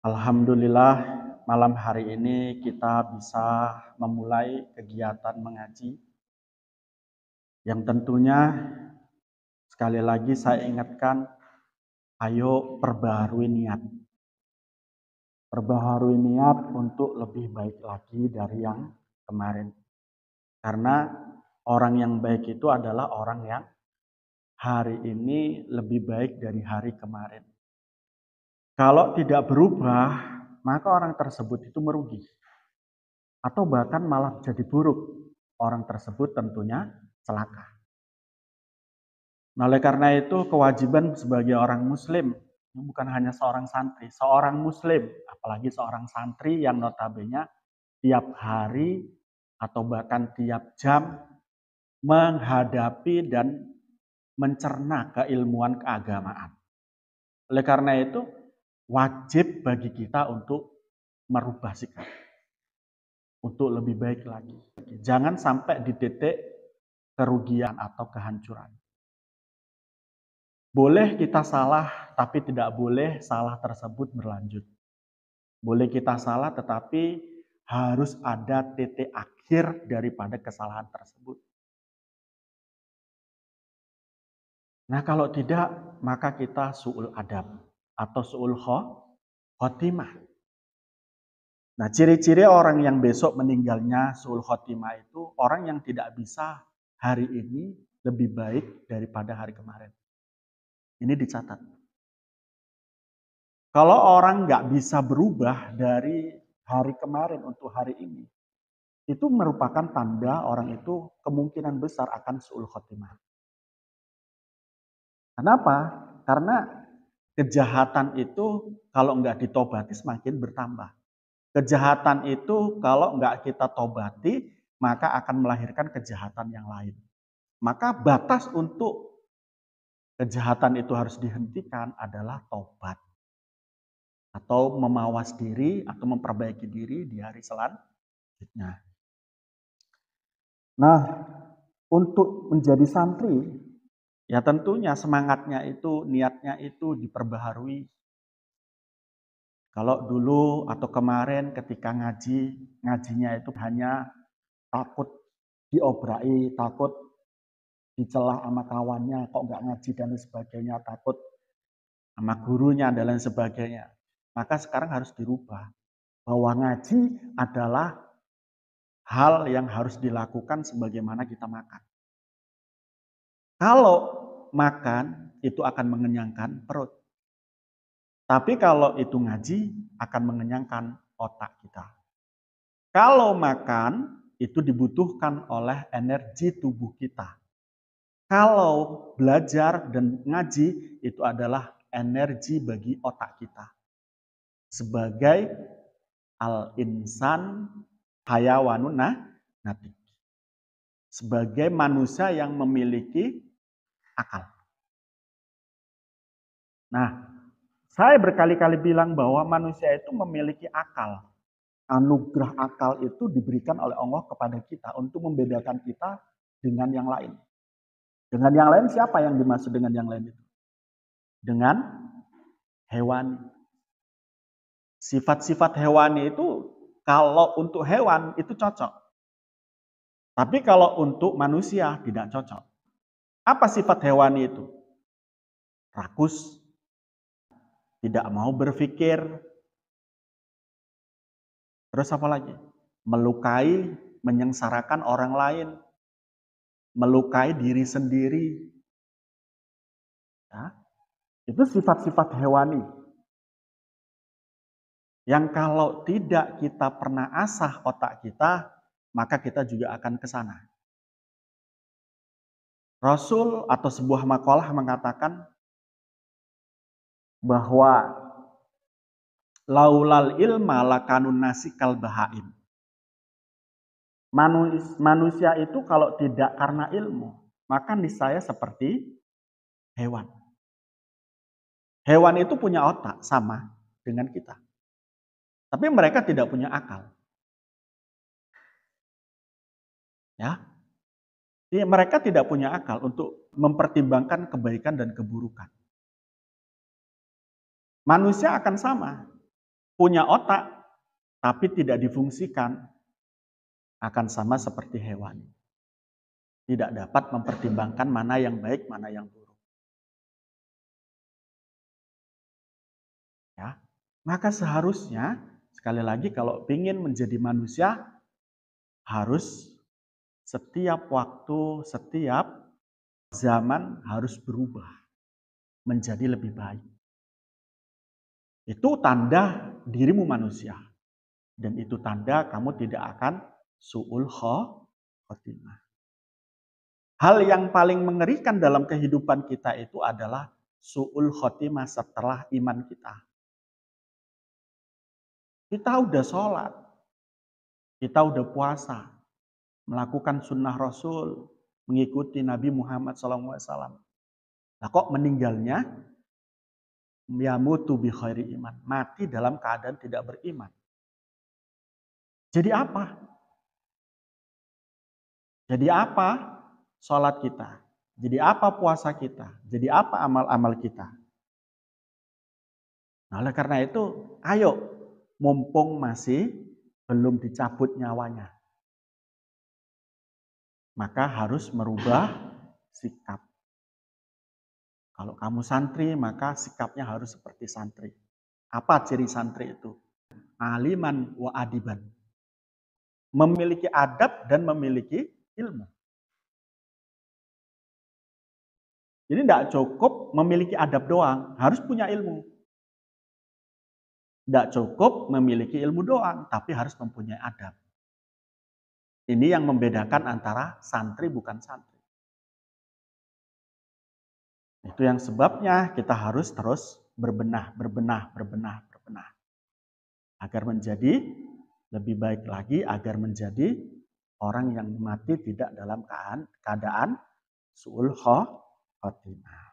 Alhamdulillah, malam hari ini kita bisa memulai kegiatan mengaji yang tentunya sekali lagi saya ingatkan, ayo perbaharui niat. Perbaharui niat untuk lebih baik lagi dari yang kemarin. Karena orang yang baik itu adalah orang yang hari ini lebih baik dari hari kemarin. Kalau tidak berubah, maka orang tersebut itu merugi. Atau bahkan malah jadi buruk. Orang tersebut tentunya celaka. Nah, oleh karena itu kewajiban sebagai orang muslim, bukan hanya seorang santri, seorang muslim, apalagi seorang santri yang notabene tiap hari atau bahkan tiap jam menghadapi dan mencerna keilmuan keagamaan. Oleh karena itu wajib bagi kita untuk merubah sikap. Untuk lebih baik lagi. Jangan sampai di titik kerugian atau kehancuran. Boleh kita salah, tapi tidak boleh salah tersebut berlanjut. Boleh kita salah, tetapi harus ada titik akhir daripada kesalahan tersebut. Nah, kalau tidak, maka kita su'ul adab atau su'ul khotimah. Nah, ciri-ciri orang yang besok meninggalnya su'ul khotimah itu orang yang tidak bisa hari ini lebih baik daripada hari kemarin. Ini dicatat. Kalau orang nggak bisa berubah dari hari kemarin untuk hari ini, itu merupakan tanda orang itu kemungkinan besar akan su'ul khotimah. Kenapa? Karena kejahatan itu kalau nggak ditobati semakin bertambah. Kejahatan itu kalau nggak kita tobati, maka akan melahirkan kejahatan yang lain. Maka batas untuk kejahatan itu harus dihentikan adalah tobat. Atau memawas diri atau memperbaiki diri di hari selanjutnya. Nah, untuk menjadi santri, ya tentunya semangatnya itu, niatnya itu diperbaharui. Kalau dulu atau kemarin ketika ngajinya itu hanya takut diobrai, takut dicela sama kawannya, kok nggak ngaji dan sebagainya, takut sama gurunya dan lain sebagainya. Maka sekarang harus dirubah. Bahwa ngaji adalah hal yang harus dilakukan sebagaimana kita makan. Kalau makan itu akan mengenyangkan perut. Tapi kalau itu ngaji akan mengenyangkan otak kita. Kalau makan itu dibutuhkan oleh energi tubuh kita. Kalau belajar dan ngaji itu adalah energi bagi otak kita. Sebagai al-insan hayawanun natik. Sebagai manusia yang memiliki akal. Nah, saya berkali-kali bilang bahwa manusia itu memiliki akal. Anugerah akal itu diberikan oleh Allah kepada kita untuk membedakan kita dengan yang lain. Dengan yang lain siapa yang dimaksud dengan yang lain itu? Dengan hewan. Sifat-sifat hewani itu kalau untuk hewan itu cocok. Tapi kalau untuk manusia tidak cocok. Apa sifat hewani itu? Rakus, tidak mau berpikir. Terus apa lagi? Melukai, menyengsarakan orang lain. Melukai diri sendiri. Ya, itu sifat-sifat hewani. Yang kalau tidak kita pernah asah otak kita, maka kita juga akan ke sana. Rasul atau sebuah makalah mengatakan bahwa laulal ilma lakanun nasi kal bahaim. Manusia itu kalau tidak karena ilmu, maka niscaya seperti hewan. Hewan itu punya otak sama dengan kita. Tapi mereka tidak punya akal. Ya. Mereka tidak punya akal untuk mempertimbangkan kebaikan dan keburukan. Manusia akan sama. punya otak tapi tidak difungsikan akan sama seperti hewan. Tidak dapat mempertimbangkan mana yang baik, mana yang buruk. Ya. Maka seharusnya, sekali lagi kalau ingin menjadi manusia, harus setiap waktu, setiap zaman harus berubah menjadi lebih baik. Itu tanda dirimu manusia. Dan itu tanda kamu tidak akan su'ul khotimah. Hal yang paling mengerikan dalam kehidupan kita itu adalah su'ul khotimah setelah iman kita. Kita udah sholat, kita udah puasa, melakukan sunnah Rasul, mengikuti Nabi Muhammad SAW. Nah kok meninggalnya yamutu bi khairi iman, mati dalam keadaan tidak beriman. Jadi apa? Jadi apa sholat kita? Jadi apa puasa kita? Jadi apa amal-amal kita? Nah, oleh karena itu, ayo mumpung masih belum dicabut nyawanya. Maka harus merubah sikap. Kalau kamu santri, maka sikapnya harus seperti santri. Apa ciri santri itu? Aliman wa adiban. Memiliki adab dan memiliki ilmu. Jadi tidak cukup memiliki adab doang, harus punya ilmu. Tidak cukup memiliki ilmu doang, tapi harus mempunyai adab. Ini yang membedakan antara santri bukan santri. Itu yang sebabnya kita harus terus berbenah. Agar menjadi lebih baik lagi, agar menjadi orang yang mati tidak dalam keadaan su'ul khotimah.